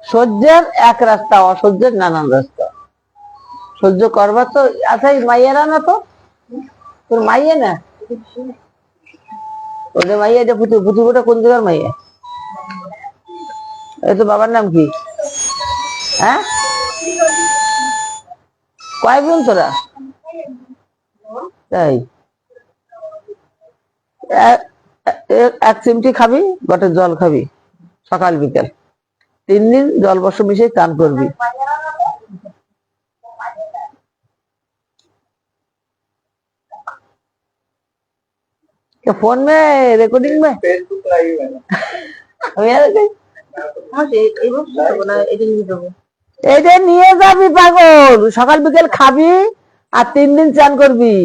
সহ্যের এক রাস্তা, অসহ্যের নানান রাস্তা। সহ্য করবা তো। আচ্ছা, এই মাইয়েরা না তো তোর মাইয়ে না? ওদের মাইয়া, এটা পুতু পুতুটা কোন জায়গার মাইয়া? এই তো বাবার নাম কি? হ্যাঁ, কয় বোন তোরা? তাই? এক চিমটি খাবি, গটের জল খাবি সকাল বিকেল, 3 দিন জল বর্ষ মিশিয়ে চান করবি। फोन में रिकॉर्डिंग में এই যে নিয়ে যাবি পাগল, সকাল বিকেল খাবি আর 3 দিন চান করবি।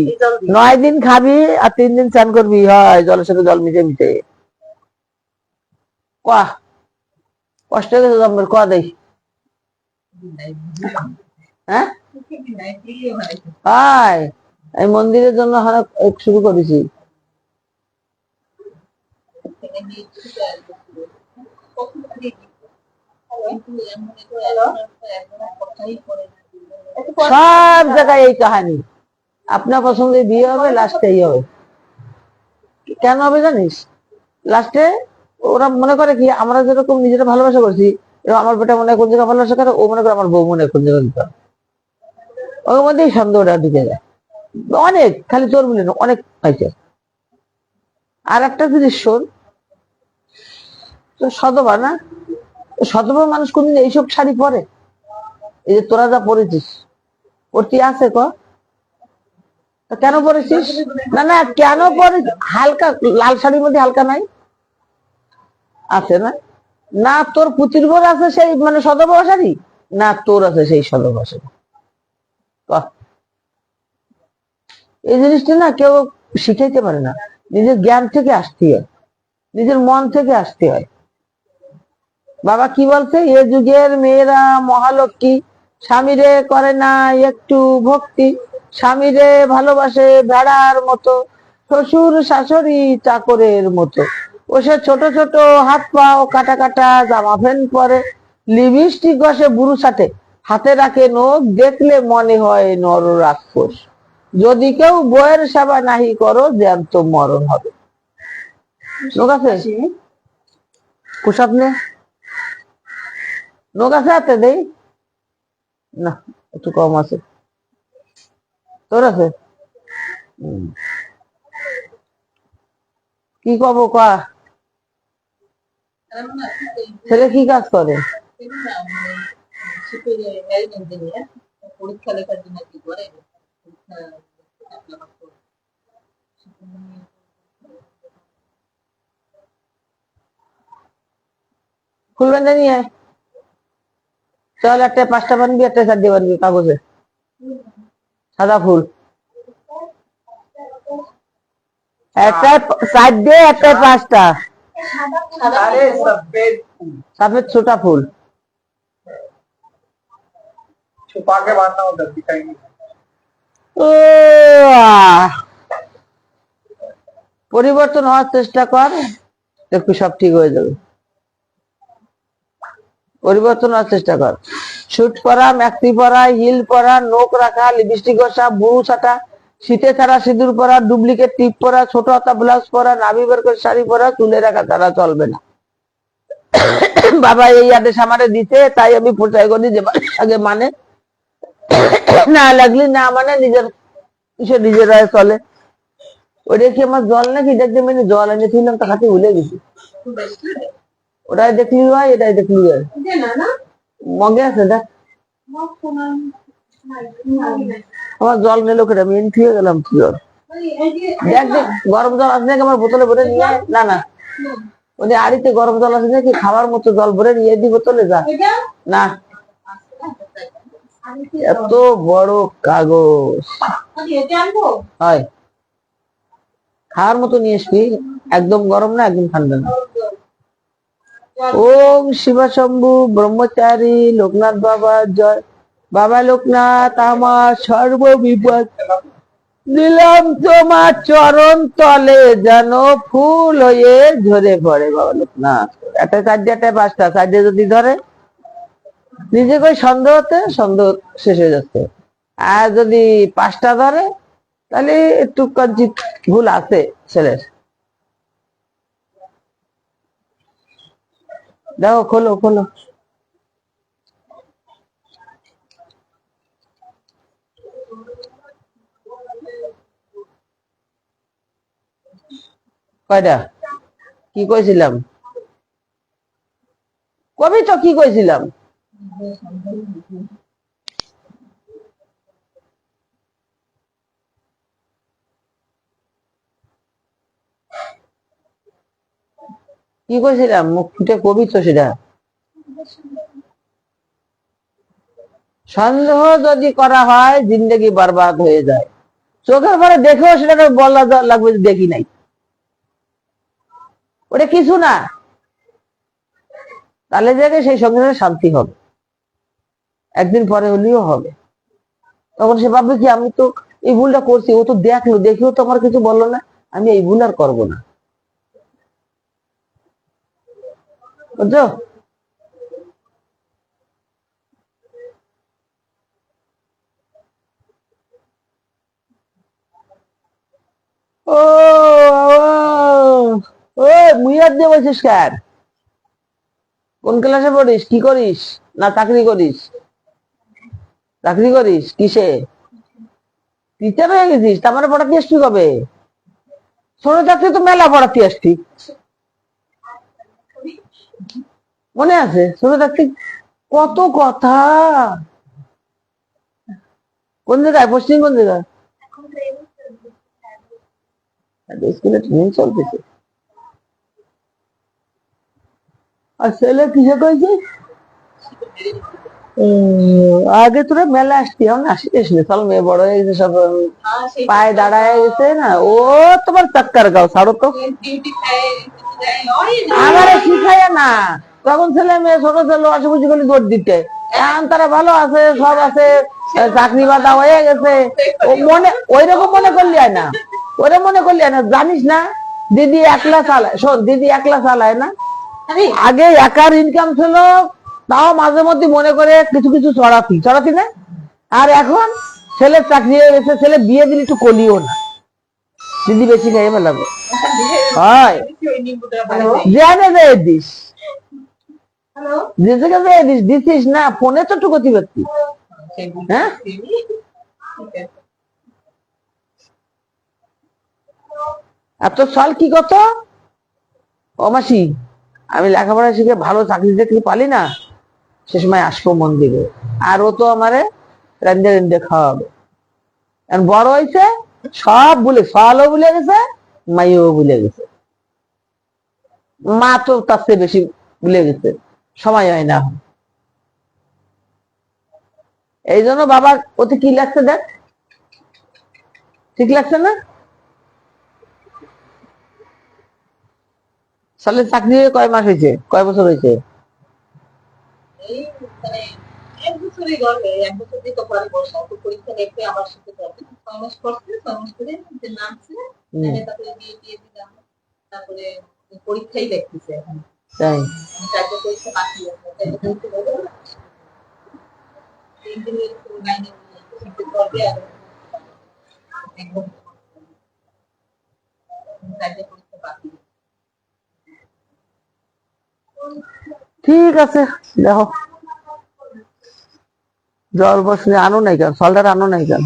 9 দিন খাবি আর 3 দিন চান করবি, হয় জলের সাথে জল মিশে মিশে। কষ্ট হয়ে গেছে জন্মের, দেই। হ্যাঁ, এই মন্দিরের জন্য শুরু করেছি। সব জায়গায় এই কাহিনী। আপনার পছন্দের বিয়ে হবে, লাস্টে এই হবে। কেন হবে জানিস? লাস্টে ওরা মনে করে কি, আমরা যেরকম নিজেরা ভালোবাসা করছি, এরকম আমার বেটা মনে হয় কোন জায়গায় ভালোবাসা করে, ও মনে করে আমার বউ মনে হয় কোন জায়গায়। ওর মধ্যেই সন্দেহটা ঢুকে যায়। অনেক, খালি তোর বলে না, অনেক পাইছে। আর একটা জিনিস শোন, সধবা না, সধবা মানুষ কোনদিন এইসব শাড়ি পরে? এই যে তোরা যা পরেছিস, পরতি আছে কেন পরেছিস? না না, কেন পরে? হালকা লাল শাড়ির মধ্যে হালকা নাই আছে না? না তোর পুতির বোর আছে সেই মানে সধবা শাড়ি, না তোর আছে সেই সধবা শাড়ি? এই জিনিসটা না কেউ শিখাইতে পারে না, নিজের জ্ঞান থেকে আসতে হয়, নিজের মন থেকে আসতে হয়। বাবা কি বলছে, এ যুগের মেয়েরা মহালক্ষ্মী, স্বামীরে করে না একটু ভক্তি, স্বামীরে ভালোবাসে ভেড়ার মতো, শ্বশুর শাশুড়ি চাকরের মতো, ও সে ছোট ছোট হাত পাও কাটা কাটা জামা প্যান্ট পরে, লিপস্টিক ঘষে বুড়ো সাথে, হাতে রাখে নখ, দেখলে মনে হয় নর রাক্ষস, যদি কেউ বইয়ের সেবা নাহি করো জ্যান্ত মরণ হবে। লোক আছে পোশাক নে, লোক আছে হাতে দেই না, একটু কম আছে। তোর আছে? কি কব কা? ছেলে কি কাজ করে? পরীক্ষা লেখার জন্য কি করে? ফুল বেঁধে নিয়ে চল, একটা 5টা বানবি, একটা 4 বানবি কাগজে, সাদা ফুল। একটা 4 দিয়ে, একটা 5টা सफेद छोटा फूल छुपा के बांधना होता है, दिखाएंगे। পরিবর্তন হওয়ার চেষ্টা কর, একটু সব ঠিক হয়ে যাবে। পরিবর্তন হওয়ার চেষ্টা কর। শুট পরা, ম্যাক্সি পরা, হিল পরা, নোক রাখা, লিপস্টিক ঘষা, বুড়ো ছাটা, শীতে ছাড়া সিঁদুর পরা, ডুপ্লিকেট টিপ পরা, ছোট হাতা ব্লাউজ পরা, নাভি বের করে শাড়ি পরা, চুলে রাখা তারা চলবে না। বাবা এই আদেশ আমারে দিতে, তাই আমি প্রচার করি যে আগে মানে না লাগলে না মানে নিজের নিজেরা চলে। ওটা কি আমার জল নাকি? দেখতে মানে জল এনেছিলাম, তা খাতে ভুলে গেছি। ওটাই দেখলি ভাই, এটাই দেখলি ভাই, মগে আছে দেখ। আমার জল নিল কেটে, আমি এনে থুয়ে গেলাম কি জল। দেখ দেখ গরম জল আছে নাকি আমার বোতলে ভরে নিয়ে, না না ওদের আড়িতে গরম জল আছে নাকি, খাওয়ার মতো জল ভরে নিয়ে দি বোতলে যা। না, এত বড় কাগজ হয়, খাওয়ার মতো নিয়ে আসবি, একদম গরম না একদম ঠান্ডা না। ওম শিবশম্ভু ব্রহ্মচারী লোকনাথ বাবা জয়। বাবা লোকনাথ আমার সর্ব বিপদ দিলাম তোমার চরণ তলে, যেন ফুল হয়ে ঝরে পড়ে। বাবা লোকনাথ, একটা 4 দিয়ে, একটা 5টা 4 দিয়ে যদি ধরে নিজে কই সন্দেহতে সন্দেহ শেষ হয়ে যাচ্ছে। আর যদি 5টা ধরে তাহলে একটু কঞ্চিত ভুল আছে ছেলের। দেখো, খোলো খোলো। কয়টা? কি কইছিলাম? কবি তো কি কইছিলাম? কি কইছিলাম? মুখ ফুটে কবি তো সেটা। সন্দেহ যদি করা হয় জিন্দেগি বরবাদ হয়ে যায়। চোখের পরে দেখেও সেটাকে বলা লাগবে যে দেখি নাই, ওটা কিছু না। তাহলে দেখে সেই সংসারে শান্তি হবে, একদিন পরে হলেও হবে। তখন সে ভাববে কি আমি তো এই ভুলটা করছি, ও তো দেখলো, দেখেও তো আমার কিছু বললো না, আমি এই ভুল আর করবো না। বুঝছো? ও ও মুইয়ার দিয়ে বলছিস কার? কোন ক্লাসে পড়িস? কি করিস? না চাকরি করিস? চাকরি করিস কিসে? টিচার হয়ে গেছিস? তার মানে পড়াতে আসবি কবে? ছোট চাকরি তো মেলা পড়াতে আসছি, মনে আছে? ছোট চাকরি কত কথা। কোন জায়গায় পোস্টিং? কোন জায়গায়? স্কুলে ট্রেনিং চলতেছে। আর ছেলে কিসে কইছে? আগে তোরা মেলা আসতি, এখন আসিস না। চল, মেয়ে বড় হয়ে গেছে, সব পায়ে দাঁড়ায় গেছে না। ও তোমার চাক্কার গাও, ছাড়ো তো। আমারে শিখাইয়া না, তখন ছেলে মেয়ে ছোট ছিল, অসুবিধা করে দৌড় দিতে। এখন তারা ভালো আছে, সব আছে, চাকরি বাদা হয়ে গেছে। ও মনে ওইরকম মনে করলি হয় না, ওইরকম মনে করলি হয় না। জানিস না দিদি একলা চালায়? শোন, দিদি একলা চালায় না। আগে একার ইনকাম ছিল, তাও মাঝে মধ্যে মনে করে কিছু কিছু চড়াতি চড়াতি না। আর এখন ছেলের চাকরি হয়ে গেছে, ছেলে বিয়ে দিলে একটু কলিও না, দিদি বেশি খাইয়ে ফেলাবে। হয় জানে যে দিস, যে দিস দিছিস না, ফোনে তো একটু গতি পাচ্ছি। হ্যাঁ, আর তোর সাল কি কত? ও মাসি, আমি লেখাপড়া শিখে ভালো চাকরি চাকরি পালি না, সে সময় আসবো মন্দিরে, আর ও তো আমারে রান্দে রান্দে খাওয়াবে। এখন বড় হয়েছে, সব ভুলে, সালও ভুলে গেছে, মাইও ভুলে গেছে, মা তো তার চেয়ে বেশি ভুলে গেছে, সময় হয় না। এই জন্য বাবার ওতে কি লাগছে দেখ, ঠিক লাগছে না? সালে চাকরি হয়ে কয় মাস হয়েছে, কয় বছর হয়েছে? তাই? ঠিক আছে, দেখো জল বসলে আনো নাই কেন? সলটার আনো নাই কেন?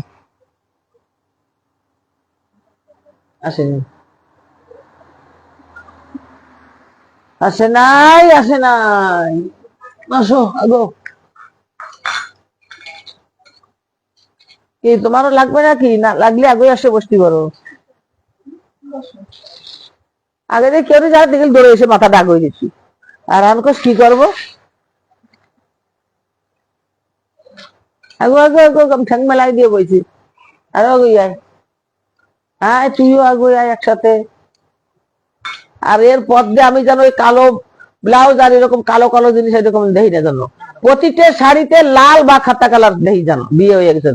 আসেনি, আসে নাই, আসে নাই। আসো আগো। কি তোমারও লাগবে নাকি? না লাগলে আগে আসে বসতে পারো। আগে দিয়ে কেউ যারা দেখে দৌড়ে এসে মাথা ডাক হয়ে গেছি, আর আমি কি করবো? আগো আগো আগো, ঠ্যাং মেলাই দিয়ে বইছি। আর আগো আয়, হ্যাঁ তুইও আগো আয় একসাথে। আর এর পর দিয়ে আমি যেন ওই কালো ব্লাউজ আর এরকম কালো কালো জিনিস এরকম দেখি না জানো, প্রতিটা শাড়িতে লাল বা খাতা কালার দেখি জানো, বিয়ে হয়ে গেছে,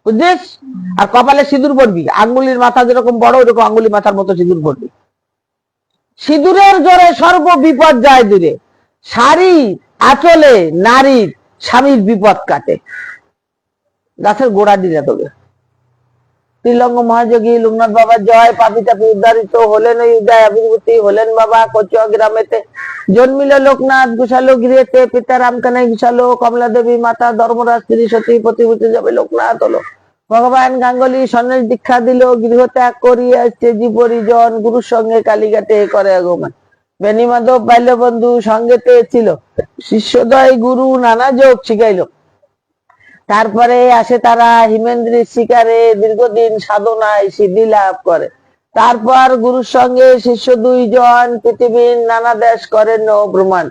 বুঝছিস? আর কপালে সিঁদুর পড়বি, আঙ্গুলির মাথা যেরকম বড় ওইরকম আঙ্গুলি মাথার মতো সিঁদুর পড়বি। সিঁদুরের জোরে সর্ব বিপদ যায় দূরে। শাড়ি আঁচলে নারীর স্বামীর বিপদ কাটে, গাছের গোড়া দিলে তোকে। শ্রীলঙ্গ মহাযোগী লোকনাথ বাবা জয়, পাপি তাপি উদ্ধারিত হলেন, ওই উদয় আবির্ভূতি হলেন বাবা। কচুয়া গ্রামেতে জন্মিল লোকনাথ, ঘুষালো গৃহেতে পিতা রামকানাই ঘুষালো, কমলা দেবী মাতা ধর্মরাজ স্ত্রী সতী প্রতিভূতি যাবে লোকনাথ হলো। ভগবান গাঙ্গুলি সন্ন্যাস দীক্ষা দিল, গৃহ ত্যাগ করিয়া তেজি পরিজন, গুরুর সঙ্গে কালীঘাটে করে আগমন। বেণী মাধব বাল্যবন্ধু সঙ্গেতে ছিল, শিষ্যদয় গুরু নানা যোগ শিখাইল। তারপরে আসে তারা হিমেন্দ্রের শিকারে, দীর্ঘদিন সাধনায় সিদ্ধি লাভ করে। তারপর গুরুর সঙ্গে শিষ্য 2 জন পৃথিবীর নানা দেশ করেন ভ্রমণ,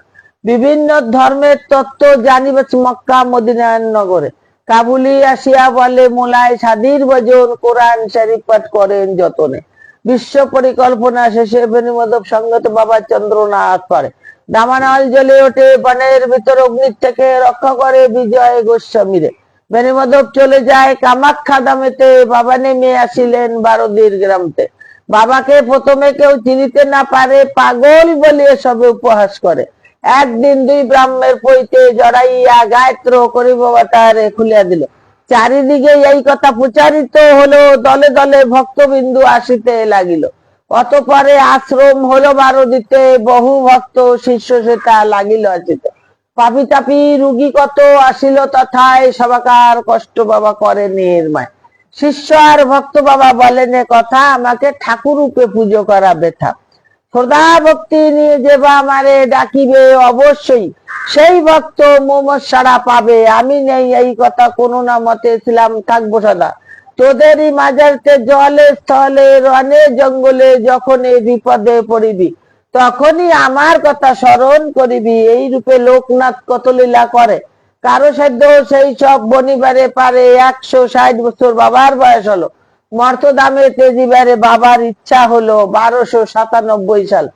বিভিন্ন ধর্মের তত্ত্ব জানিবে মক্কা মদিনা নগরে। কাবুলি আসিয়া বলে মোলায় সাদির ভজন, কোরআন শরীফ পাঠ করেন যতনে। বিশ্ব পরিকল্পনা শেষে বেণীমাধব সঙ্গত বাবা চন্দ্রনাথ করে। দামানল জ্বলে ওঠে, বনের ভিতর অগ্নির থেকে রক্ষা করে বিজয় গোস্বামীরে। বেণীমাধব চলে যায় কামাখ্যা ধামেতে, বাবা নেমে আসিলেন বারদির গ্রামতে। বাবাকে প্রথমে কেউ চিনিতে না পারে, পাগল বলিয়ে সবে উপহাস করে। একদিন 2 ব্রাহ্মের পইতে জড়াইয়া গায়ত্র করি বাবা তারে খুলিয়া দিল। চারিদিকে এই কথা প্রচারিত হলো, দলে দলে ভক্তবিন্দু আসিতে লাগিল। অতঃপরে আশ্রম হলো বারদিতে, বহু ভক্ত শিষ্য সেটা লাগিল আসিতে। পাপি তাপি রুগী কত আসিল তথায়, সবাকার কষ্ট বাবা করে নির্মায়। শিষ্য আর ভক্ত বাবা বলেন কথা, আমাকে ঠাকুর রূপে পুজো করা বেথা। শ্রদ্ধা ভক্তি নিয়ে যে বা আমারে ডাকিবে অবশ্যই, সেই ভক্ত মোমর সারা পাবে। আমি নেই এই কথা কোনো না মতে ছিলাম থাকবো সদা। তোদেরই মাঝারতে জলে স্থলে রনে জঙ্গলে, যখন এই বিপদে পড়িবি তখনই আমার কথা স্মরণ করিবি। এই রূপে লোকনাথ কত লীলা করে, কারো সাধ্য সেই সব বনিবারে পারে। 160 বছর বাবার বয়স হলো, মর্তধামে তেজিবারে বাবার ইচ্ছা হলো 1297 সাল।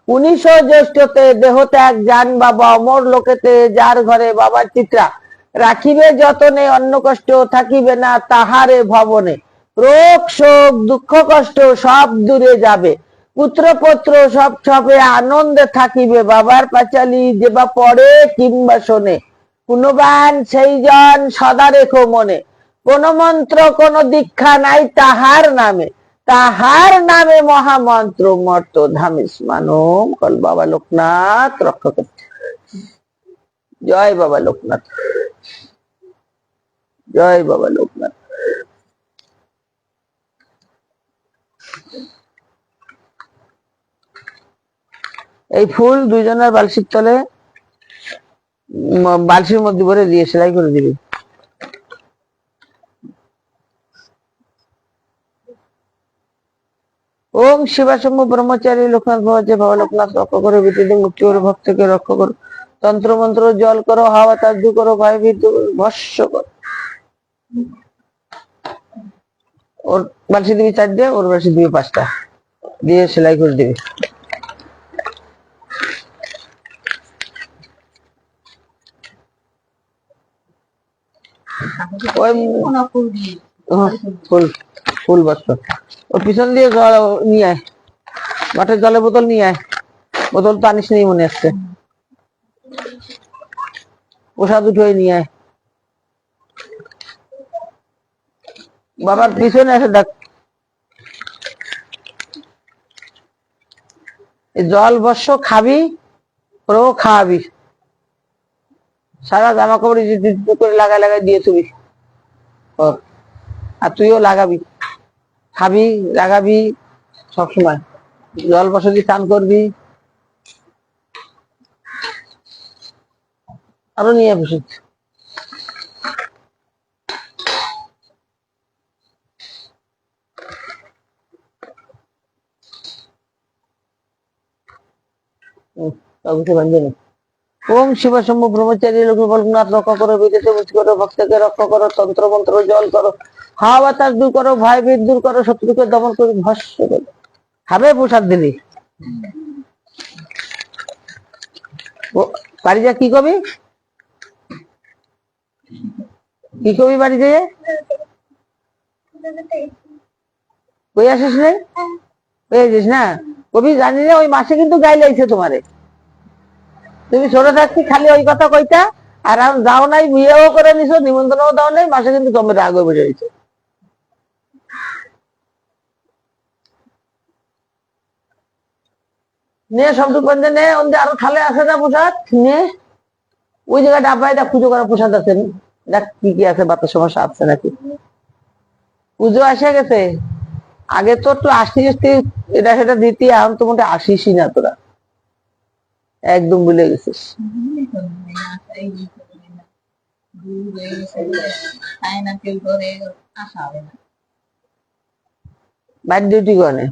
1900 জ্যৈষ্ঠতে দেহত্যাগ যান বাবা অমর লোকেতে, যার ঘরে বাবার চিত্রা রাখিবে যতনে, অন্য কষ্ট থাকিবে না তাহারে ভবনে। রোগ শোক দুঃখ কষ্ট সব দূরে যাবে, পুত্র পত্র সব সবে আনন্দে থাকিবে। বাবার পাঁচালি যেবা পড়ে কিংবা শোনে, গুণবান সেই জন সদা রেখো মনে। কোন মন্ত্র কোন দীক্ষা নাই তাহার নামে, তাহার নামে মহামন্ত্র মর্ত ধামে মানব। কল বাবা লোকনাথ রক্ষা করতে। জয় বাবা লোকনাথ, জয় বাবা লোকনাথ। এই ফুল 2 জনের বালশির তলে, বালশির মধ্যে ভরে দিয়ে সেলাই করে দিবি। ওম শিবাশম্ভু ব্রহ্মচারী লোকনাথ ভবাজে বাবা লোকনাথ রক্ষা করো, বিদ্যুৎ মুক্তি করো, ভক্তকে রক্ষা করো, তন্ত্র মন্ত্র জল করো, হাওয়া তাজ করো, ভয় ভীতি ভস্য করো। ওর বালশি দিবি 4টে, ওর বালশি দিবি 5টা, দিয়ে সেলাই করে দিবি। ফুল ফুল বস্ত্র ওর পিছন দিয়ে নিয়ে আয়, মাঠের জলের বোতল নিয়ে আয়। বোতল তো আনিস নেই মনে আসছে। প্রসাদ উঠে নিয়ে আয়, বাবার পিছনে এসে দেখ। জল বর্ষ খাবি, ওরও খাওয়াবি। সারা জামা কাপড় করে লাগাই লাগাই দিয়ে থুবি, আর তুইও লাগাবি, খাবি লাগাবি সবসময়। জল বসতি স্নান করবি। আরো নিয়ে বসে ওম শিবশম্ভু ব্রহ্মচারী লোকনাথ রক্ষা করো, বিদেশে মুক্তি করো, ভক্তকে রক্ষা করো, তন্ত্র মন্ত্র জল করো, হাওয়া বাতাস দূর করো, ভয় ভীত দূর করো, শত্রুকে দমন করে ভস্য করো। খাবে প্রসাদ দিলি। বাড়ি যা কি কবি, কি কবি বাড়ি যেয়ে কই আসিস নাই, পেয়েছিস না কবি জানি না। ওই মাসে কিন্তু গাই লাইছে তোমারে, তুমি ছোট থাকতে খালি ওই কথা কইতা, আর এখন যাও নাই, বিয়েও করে নিছো, নিমন্ত্রণও দাও নাই, মাসে কিন্তু জমের আগে বসে হয়েছে। নিয়ে সবটুকু পর্যন্ত নে, ওদের আরো খালে আছে না প্রসাদ, নিয়ে ওই জায়গায় ডাব্বায় দেখ পুজো করা প্রসাদ আছে, দেখ কি কি আছে, বাতাস সমস্যা আছে নাকি। পুজো আসে গেছে, আগে তো একটু আসতে আসতে এটা সেটা দিতি, এখন তো মোটে আসিসই না তোরা, একদম ভুলে গেছিস। বাইর ডিউটি করে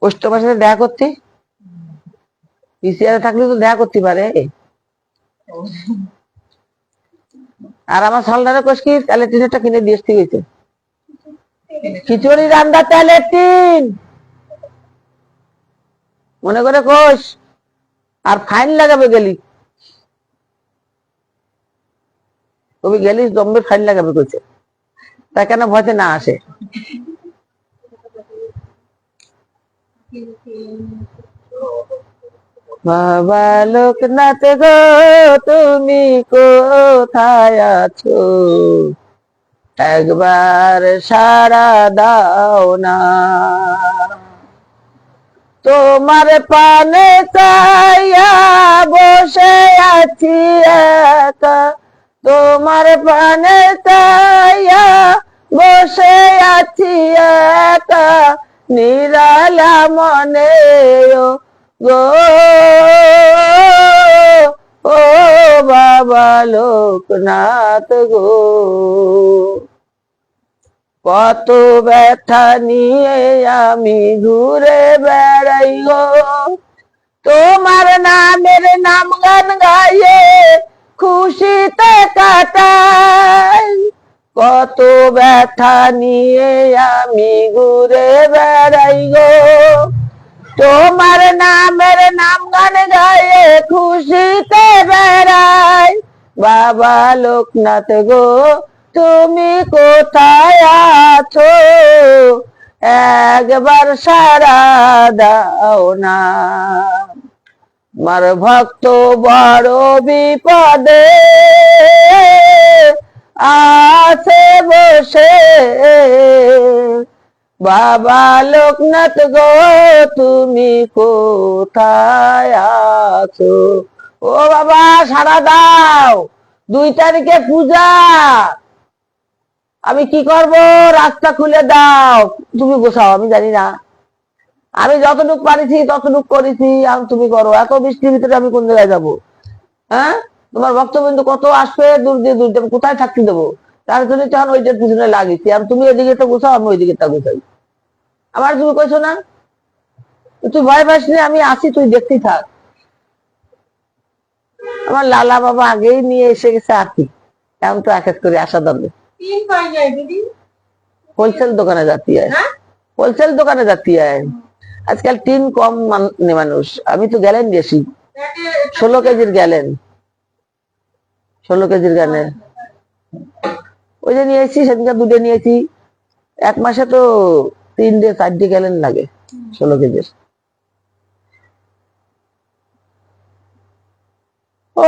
পোস্ট অফিসে দেখা করতে, পিসিআর থাকলে তো দেখা করতে পারে। আর আমার সালদারে কোষ কি তাহলে টিনেরটা কিনে দিয়ে আসতে গেছে, খিচুড়ি রান্না তেলের টিন মনে করে কোষ, আর ফাইন লাগাবে গেলি, কবি গেলি জম্বে ফাইন লাগাবে কইছে, তা কেন ভয়তে না আসে। বাবা লোকনাথ গো তুমি কোথায় আছো, একবার সাড়া দাও না, তোমার পানে চাইয়া বসে আছি একা, তোমার পানে চাইয়া বসে আছি একা, নিরালা মনে গো, ও বাবা লোকনাথ গো, কত ব্যথা নিয়ে আমি ঘুরে বেড়াই গো, তোমার নামের নাম গান গাইয়ে খুশিতে কাটাই, কত ব্যথা নিয়ে আমি ঘুরে বেড়াই গো, তোমার নামের নাম গান গাইয়ে খুশিতে বেড়াই, বাবা লোকনাথ গো তুমি কোথায় আছো, একবার সাড়া দাও না, আমার ভক্ত বড় বিপদে আছে বসে, বাবা লোকনাথ গো তুমি কোথায় আছো, ও বাবা সাড়া দাও, 2 তারিখে পূজা, আমি কি করব, রাস্তা খুলে দাও, তুমি গোছাও, আমি জানি না, আমি যতটুকু পারিছি ততটুকু করেছি, আমি তুমি করো, এত বৃষ্টির ভিতরে আমি কোন জায়গায় যাবো, হ্যাঁ তোমার ভক্তবিন্দু কত আসবে দূর দিয়ে দূর দিয়ে, কোথায় থাকতে দেবো, তার জন্য তখন ওইটার পিছনে লাগিয়েছি, আমি তুমি এদিকে তো গোছাও, আমি ওইদিকে তা গোছাই, আমার তুমি কইছো না, তুই ভয় পাস নি, আমি আসি, তুই দেখতেই থাক, আমার লালা বাবা আগেই নিয়ে এসে গেছে, আর কি এখন তো এক এক করে আসা দরকার, হোলসেল দোকানে যাতি হয়, হোলসেল দোকানে যাতি হয়, আজকাল টিন কম মানুষ, আমি তো গ্যালেন দিয়েছি 16 কেজির গ্যালেন, 16 কেজির গ্যালেন, ওই যে নিয়েছি সেদিনকে 2টে নিয়েছি, 1 মাসে তো 3টে 4টে গ্যালেন লাগে 16 কেজির। ও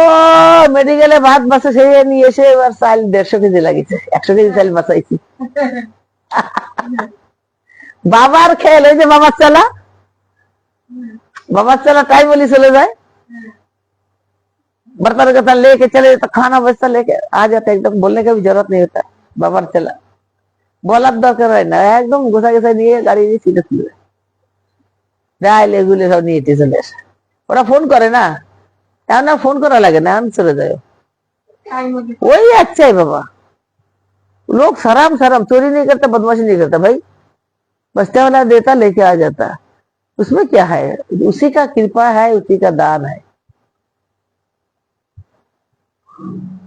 মেডিকেলে ভাত বাসা সেই নিয়ে এসে এবার চাল 150 কেজি লাগিয়েছে, 100 কেজি চাল বাঁচাইছি। বাবার খেল, ওই যে बाबा चला टाइम वाली चले जाए, बर्तन का लेके चले तो खाना बस्ता लेके आ जाता, एकदम बोलने का भी जरूरत नहीं होता, बाबा चला বলার দরকার হয় না, একদম গোছা গোছা নিয়ে গাড়ি নিয়ে সিটে তুলে ডাইল এগুলো সব নিয়ে চলে আসে, ওরা ফোন করে না, এখন না ফোন করা লাগে না, আমি চলে যাও, वही अच्छा है बाबा, लोग सराम सराम चोरी नहीं करता, बदमाशी नहीं करता भाई, बस्ते वाला देता लेके आ जाता, उसमें क्या है, उसी का कृपा है, उसी का दान है।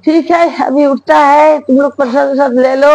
ठीक है अभी उठता है, तुम लोग प्रसाद ले लो।